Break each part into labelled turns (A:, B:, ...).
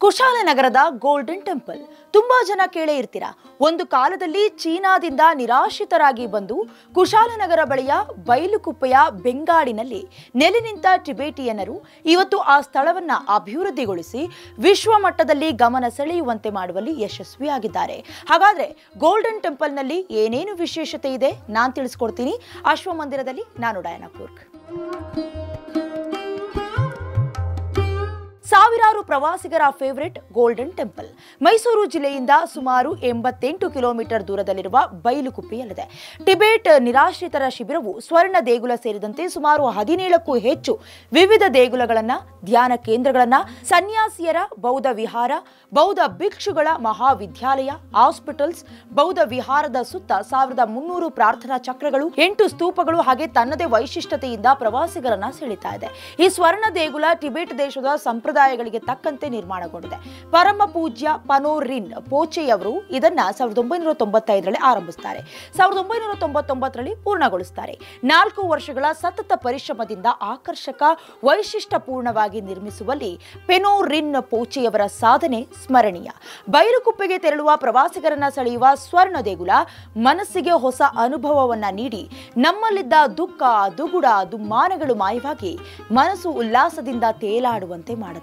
A: ಕುಶಾಲನಗರದ golden temple ತುಂಬಾ ಜನ ಕೇಳೇ ಇರ್ತೀರಾ. ಒಂದು ಕಾಲದಲ್ಲಿ ಚೀನಾದಿಂದ ನಿರಾಶ್ರಿತರಾಗಿ ಬಂದು ಕುಶಾಲನಗರ ಬಳಿಯ ಬೈಲುಕುಪ್ಪೆಯ ಬೆಂಗಾಡಿನಲ್ಲಿ ನೆಲೆ ನಿಂತ ಟಿಬೇಟಿಯನ್ನರು ಇವತ್ತು ಆ ಸ್ಥಳವನ್ನ ಅಭಿವೃದ್ಧಿಗೊಳಿಸಿ ವಿಶ್ವ ಮಟ್ಟದಲ್ಲಿ ಗಮನ ಸೆಳೆಯುವಂತೆ ಮಾಡುವಲ್ಲಿ ಯಶಸ್ವಿಯಾಗಿದ್ದಾರೆ. ಹಾಗಾದ್ರೆ ಗೋಲ್ಡನ್ ಟೆಂಪಲ್ನಲ್ಲಿ ಏನೇನು ವಿಶೇಷತೆ ಇದೆ ನಾನು ತಿಳಿಸ್ಕೊಡ್ತೀನಿ. ಅಶ್ವಮಂದಿರದಲ್ಲಿ ನಾನು ಡಯಾನಾ ಕೂರ್ಗ್. ಸಾವಿರಾರು ಪ್ರವಾಸಿಗರ ಫೇವರಿಟ್ ಗೋಲ್ಡನ್ ಟೆಂಪಲ್ ಮೈಸೂರು ಜಿಲ್ಲೆಯಿಂದ ಸುಮಾರು 88 ಕಿಲೋಮೀಟರ್ ದೂರದಲ್ಲಿರುವ ಬೈಲುಕುಪ್ಪೆಯಲ್ಲಿದೆ. ಟಿಬೇಟ್ ನಿರಾಶ್ರಿತರ ಶಿಬಿರವು ಸ್ವರ್ಣ ದೇಗುಲ ಸೇರಿದಂತೆ ಸುಮಾರು 17ಕ್ಕೂ ಹೆಚ್ಚು ವಿವಿಧ ದೇಗುಲಗಳನ್ನ, ಧ್ಯಾನ ಕೇಂದ್ರಗಳನ್ನ, ಸನ್ಯಾಸಿಯರ ಬೌದ್ಧ ವಿಹಾರ, ಬೌದ್ಧ ಭಿಕ್ಷುಗಳ ಮಹಾವಿದ್ಯಾಲಯ, ಹಾಸ್ಪಿಟಲ್ಸ್, ಬೌದ್ಧ ವಿಹಾರದ ಸುತ್ತ 1300 ಪ್ರಾರ್ಥನಾ ಚಕ್ರಗಳು, 8 ಸ್ತೂಪಗಳು ಹಾಗೆ ತನ್ನದೇ ವೈಶಿಷ್ಟ್ಯತೆಯಿಂದ ಪ್ರವಾಸಿಗರನ್ನ ಸೆಳೀತಾ ಇದೆ. ಈ ಸ್ವರ್ಣ ದೇಗುಲ ಟಿಬೇಟ್ ದೇಶದ ಸಂಪ್ರದಾಯಗಳಿಗೆ ತಕ್ಕಂತೆ ನಿರ್ಮಾಣಗೊಂಡಿದೆ. ಪರಮ ಪೂಜ್ಯ ಪನೋರಿನ್ ಪೋಚೆಯವರು ಇದನ್ನ 1995ರಲ್ಲಿ ಆರಂಭಿಸುತ್ತಾರೆ. 1999ರಲ್ಲಿ ಪೂರ್ಣಗೊಳಿಸುತ್ತಾರೆ. 4 ವರ್ಷಗಳ ಸತತ ಪರಿಶ್ರಮದಿಂದ ಆಕರ್ಷಕ ವೈಶಿಷ್ಟ್ಯಪೂರ್ಣವಾಗಿ ನಿರ್ಮಿಸುವಲ್ಲಿ ಪೆನೋರಿನ್ ಪೋಚೆಯವರ ಸಾಧನೆ ಸ್ಮರಣೀಯ. ಬೈಲುಕುಪ್ಪೆಗೆ ತೆರಳುವ ಪ್ರವಾಸಿಗರನ್ನ ಸೆಳೆಯುವ ಸ್ವರ್ಣ ದೇಗುಲ ಮನಸ್ಸಿಗೆ ಹೊಸ ಅನುಭವವನ್ನ ನೀಡಿ ನಮ್ಮಲ್ಲಿದ್ದ ದುಃಖ, ದುಗುಡ, ದುಮ್ಮಾನಗಳು ಮಾಯವಾಗಿ ಮನಸ್ಸು ಉಲ್ಲಾಸದಿಂದ ತೇಲಾಡುವಂತೆ ಮಾಡುತ್ತೆ.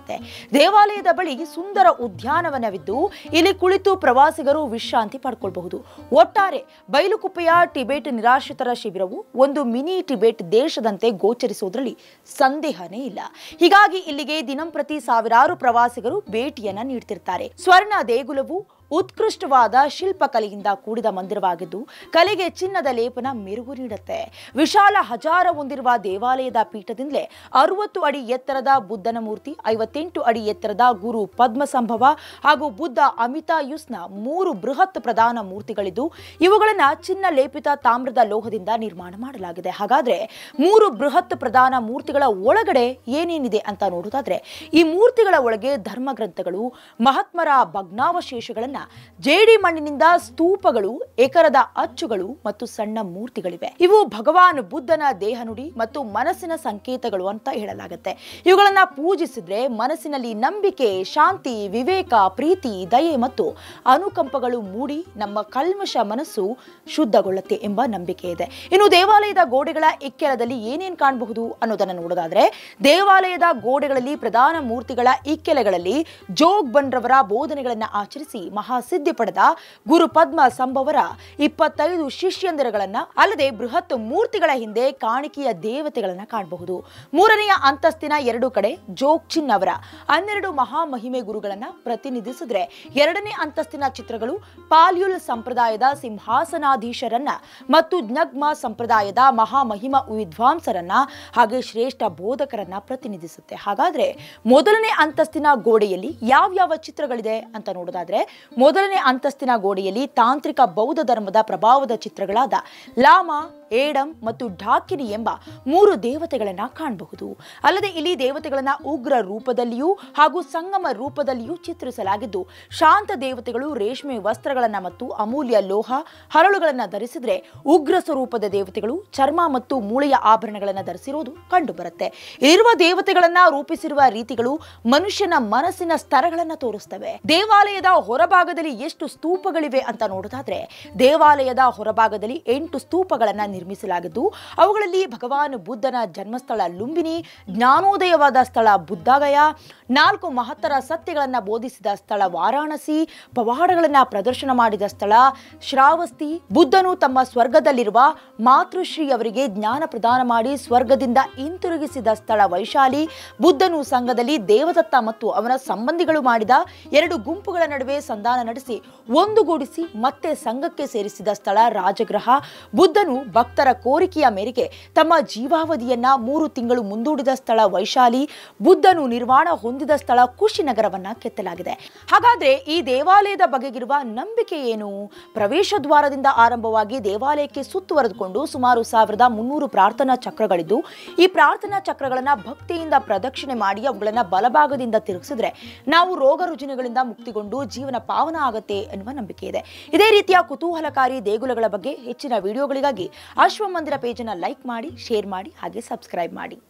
A: ದೇವಾಲಯದ ಬಳಿ ಸುಂದರ ಉದ್ಯಾನವನವಿದ್ದು ಇಲ್ಲಿ ಕುಳಿತು ಪ್ರವಾಸಿಗರು ವಿಶ್ರಾಂತಿ ಪಡ್ಕೊಳ್ಬಹುದು. ಒಟ್ಟಾರೆ ಬೈಲುಕುಪ್ಪೆಯ ಟಿಬೇಟ್ ನಿರಾಶ್ರಿತರ ಶಿಬಿರವು ಒಂದು ಮಿನಿ ಟಿಬೇಟ್ ದೇಶದಂತೆ ಗೋಚರಿಸುವುದರಲ್ಲಿ ಸಂದೇಹನೇ ಇಲ್ಲ. ಹೀಗಾಗಿ ಇಲ್ಲಿಗೆ ದಿನಂಪ್ರತಿ ಸಾವಿರಾರು ಪ್ರವಾಸಿಗರು ಭೇಟಿಯನ್ನ ನೀಡುತ್ತಿರ್ತಾರೆ. ಸ್ವರ್ಣ ದೇಗುಲವು ಉತ್ಕೃಷ್ಟವಾದ ಶಿಲ್ಪಕಲೆಯಿಂದ ಕೂಡಿದ ಮಂದಿರವಾಗಿದ್ದು ಕಲೆಗೆ ಚಿನ್ನದ ಲೇಪನ ಮೆರುಗು ನೀಡುತ್ತೆ. ವಿಶಾಲ ಹಜಾರ ಹೊಂದಿರುವ ದೇವಾಲಯದ ಪೀಠದಿಂದಲೇ 60 ಅಡಿ ಎತ್ತರದ ಬುದ್ಧನ ಮೂರ್ತಿ, 58 ಅಡಿ ಎತ್ತರದ ಗುರು ಪದ್ಮಸಂಭವ ಹಾಗೂ ಬುದ್ಧ ಅಮಿತಾಯುಸ್ನ 3 ಬೃಹತ್ ಪ್ರಧಾನ ಮೂರ್ತಿಗಳಿದ್ದು ಇವುಗಳನ್ನ ಚಿನ್ನ ಲೇಪಿತ ತಾಮ್ರದ ಲೋಹದಿಂದ ನಿರ್ಮಾಣ ಮಾಡಲಾಗಿದೆ. ಹಾಗಾದ್ರೆ 3 ಬೃಹತ್ ಪ್ರಧಾನ ಮೂರ್ತಿಗಳ ಒಳಗಡೆ ಏನೇನಿದೆ ಅಂತ ನೋಡೋದಾದ್ರೆ ಈ ಮೂರ್ತಿಗಳ ಒಳಗೆ ಧರ್ಮಗ್ರಂಥಗಳು, ಮಹಾತ್ಮರ ಭಗ್ನಾವಶೇಷಗಳನ್ನ, ಜೇಡಿ ಮಣ್ಣಿನಿಂದ ಸ್ತೂಪಗಳು, ಎಕರದ ಅಚ್ಚುಗಳು ಮತ್ತು ಸಣ್ಣ ಮೂರ್ತಿಗಳಿವೆ. ಇವು ಭಗವಾನ್ ಬುದ್ಧನ ದೇಹ ನುಡಿ ಮತ್ತು ಮನಸ್ಸಿನ ಸಂಕೇತಗಳು ಅಂತ ಹೇಳಲಾಗುತ್ತೆ. ಇವುಗಳನ್ನ ಪೂಜಿಸಿದ್ರೆ ಮನಸ್ಸಿನಲ್ಲಿ ನಂಬಿಕೆ, ಶಾಂತಿ, ವಿವೇಕ, ಪ್ರೀತಿ, ದಯೆ ಮತ್ತು ಅನುಕಂಪಗಳು ಮೂಡಿ ನಮ್ಮ ಕಲ್ಮಶ ಮನಸ್ಸು ಶುದ್ಧಗೊಳ್ಳುತ್ತೆ ಎಂಬ ನಂಬಿಕೆ ಇದೆ. ಇನ್ನು ದೇವಾಲಯದ ಗೋಡೆಗಳ ಇಕ್ಕೆಲದಲ್ಲಿ ಏನೇನು ಕಾಣಬಹುದು ಅನ್ನೋದನ್ನ ನೋಡೋದಾದ್ರೆ ದೇವಾಲಯದ ಗೋಡೆಗಳಲ್ಲಿ ಪ್ರಧಾನ ಮೂರ್ತಿಗಳ ಇಕ್ಕೆಲೆಗಳಲ್ಲಿ ಜೋಗ್ ಬನ್ರವರ ಬೋಧನೆಗಳನ್ನ ಆಚರಿಸಿ ಮಹಾಸಿದ್ಧಿ ಪಡೆದ ಗುರು ಪದ್ಮ ಸಂಭವರ 25 ಶಿಷ್ಯಂದಿರಗಳನ್ನ, ಅಲ್ಲದೆ ಬೃಹತ್ ಮೂರ್ತಿಗಳ ಹಿಂದೆ ಕಾಣಿಕೆಯ ದೇವತೆಗಳನ್ನ ಕಾಣಬಹುದು. 3ನೆಯ ಅಂತಸ್ತಿನ 2 ಕಡೆ ಜೋಗ್ಚಿನ್ ಅವರ 12 ಮಹಾಮಹಿಮೆ ಗುರುಗಳನ್ನ ಪ್ರತಿನಿಧಿಸಿದ್ರೆ 2ನೇ ಅಂತಸ್ತಿನ ಚಿತ್ರಗಳು ಪಾಲ್ಯುಲ್ ಸಂಪ್ರದಾಯದ ಸಿಂಹಾಸನಾಧೀಶರನ್ನ ಮತ್ತು ಜ್ಞಗ್ಮ ಸಂಪ್ರದಾಯದ ಮಹಾಮಹಿಮ ವಿದ್ವಾಂಸರನ್ನ ಹಾಗೆ ಶ್ರೇಷ್ಠ ಬೋಧಕರನ್ನ ಪ್ರತಿನಿಧಿಸುತ್ತೆ. ಹಾಗಾದ್ರೆ ಮೊದಲನೇ ಅಂತಸ್ತಿನ ಗೋಡೆಯಲ್ಲಿ ಯಾವ್ಯಾವ ಚಿತ್ರಗಳಿದೆ ಅಂತ ನೋಡೋದಾದ್ರೆ ಮೊದಲನೇ ಅಂತಸ್ತಿನ ಗೋಡೆಯಲ್ಲಿ ತಾಂತ್ರಿಕ ಬೌದ್ಧ ಧರ್ಮದ ಪ್ರಭಾವದ ಚಿತ್ರಗಳಾದ ಲಾಮಾ, ಏಡಂ ಮತ್ತು ಢಾಕಿನಿ ಎಂಬ 3 ದೇವತೆಗಳನ್ನ ಕಾಣಬಹುದು. ಅಲ್ಲದೆ ಇಲ್ಲಿ ದೇವತೆಗಳನ್ನ ಉಗ್ರ ರೂಪದಲ್ಲಿಯೂ ಹಾಗೂ ಸಂಗಮ ರೂಪದಲ್ಲಿಯೂ ಚಿತ್ರಿಸಲಾಗಿದ್ದು ಶಾಂತ ದೇವತೆಗಳು ರೇಷ್ಮೆ ವಸ್ತ್ರಗಳನ್ನ ಮತ್ತು ಅಮೂಲ್ಯ ಲೋಹ ಹರಳುಗಳನ್ನ ಧರಿಸಿದ್ರೆ ಉಗ್ರ ಸ್ವರೂಪದ ದೇವತೆಗಳು ಚರ್ಮ ಮತ್ತು ಮೂಳೆಯ ಆಭರಣಗಳನ್ನ ಧರಿಸಿರುವುದು ಕಂಡು ಬರುತ್ತೆ. ಇಲ್ಲಿರುವ ದೇವತೆಗಳನ್ನ ರೂಪಿಸಿರುವ ರೀತಿಗಳು ಮನುಷ್ಯನ ಮನಸ್ಸಿನ ಸ್ತರಗಳನ್ನ ತೋರಿಸ್ತವೆ. ದೇವಾಲಯದ ಹೊರಭಾಗದಲ್ಲಿ ಎಷ್ಟು ಸ್ತೂಪಗಳಿವೆ ಅಂತ ನೋಡೋದಾದ್ರೆ ದೇವಾಲಯದ ಹೊರಭಾಗದಲ್ಲಿ 8 ಸ್ತೂಪಗಳನ್ನ ನಿರ್ಮಿಸಲಾಗಿದ್ದು ಅವುಗಳಲ್ಲಿ ಭಗವಾನ್ ಬುದ್ಧನ ಜನ್ಮಸ್ಥಳ ಲುಂಬಿನಿ, ಜ್ಞಾನೋದಯವಾದ ಸ್ಥಳ ಬುದ್ಧಗಯ, 4 ಮಹತ್ತರ ಸತ್ಯಗಳನ್ನ ಬೋಧಿಸಿದ ಸ್ಥಳ ವಾರಾಣಸಿ, ಪವಾಡಗಳನ್ನ ಪ್ರದರ್ಶನ ಮಾಡಿದ ಸ್ಥಳ ಶ್ರಾವಸ್ತಿ, ಬುದ್ಧನು ತಮ್ಮ ಸ್ವರ್ಗದಲ್ಲಿರುವ ಮಾತೃಶ್ರೀ ಅವರಿಗೆ ಜ್ಞಾನ ಪ್ರದಾನ ಮಾಡಿ ಸ್ವರ್ಗದಿಂದ ಹಿಂತಿರುಗಿಸಿದ ಸ್ಥಳ ವೈಶಾಲಿ, ಬುದ್ಧನು ಸಂಘದಲ್ಲಿ ದೇವದತ್ತ ಮತ್ತು ಅವನ ಸಂಬಂಧಿಗಳು ಮಾಡಿದ 2 ಗುಂಪುಗಳ ನಡುವೆ ಸಂಧಾನ ನಡೆಸಿ ಒಂದುಗೂಡಿಸಿ ಮತ್ತೆ ಸಂಘಕ್ಕೆ ಸೇರಿಸಿದ ಸ್ಥಳ ರಾಜಗೃಹ, ಬುದ್ಧನು ಭಕ್ತರ ಕೋರಿಕೆಯ ಮೇರೆಗೆ ತಮ್ಮ ಜೀವಾವಧಿಯನ್ನ 3 ತಿಂಗಳು ಮುಂದೂಡಿದ ಸ್ಥಳ ವೈಶಾಲಿ, ಬುದ್ಧನು ನಿರ್ವಾಣ ಹೊಂದಿದ ಸ್ಥಳ ಕುಶಿನಗರವನ್ನ ಕೆತ್ತಲಾಗಿದೆ. ಹಾಗಾದ್ರೆ ಈ ದೇವಾಲಯದ ಬಗೆಗಿರುವ ನಂಬಿಕೆ ಏನು? ಪ್ರವೇಶ ದ್ವಾರದಿಂದ ಆರಂಭವಾಗಿ ದೇವಾಲಯಕ್ಕೆ ಸುತ್ತುವರೆದುಕೊಂಡು ಸುಮಾರು 1300 ಪ್ರಾರ್ಥನಾ ಚಕ್ರಗಳಿದ್ದು ಈ ಪ್ರಾರ್ಥನಾ ಚಕ್ರಗಳನ್ನ ಭಕ್ತಿಯಿಂದ ಪ್ರದಕ್ಷಿಣೆ ಮಾಡಿ ಅವುಗಳನ್ನ ಬಲಭಾಗದಿಂದ ತಿರುಗಿಸಿದ್ರೆ ನಾವು ರೋಗ ರುಜಿನಗಳಿಂದ ಮುಕ್ತಿಗೊಂಡು ಜೀವನ ಪಾವನ ಆಗುತ್ತೆ ಎನ್ನುವ ನಂಬಿಕೆ ಇದೆ. ಇದೇ ರೀತಿಯ ಕುತೂಹಲಕಾರಿ ದೇಗುಲಗಳ ಬಗ್ಗೆ ಹೆಚ್ಚಿನ ವಿಡಿಯೋಗಳಿಗಾಗಿ ಅಶ್ವಮಂದಿರ ಪೇಜ್ ಅನ್ನು ಲೈಕ್ ಮಾಡಿ, ಶೇರ್ ಮಾಡಿ ಹಾಗೆ ಸಬ್ಸ್ಕ್ರೈಬ್ ಮಾಡಿ.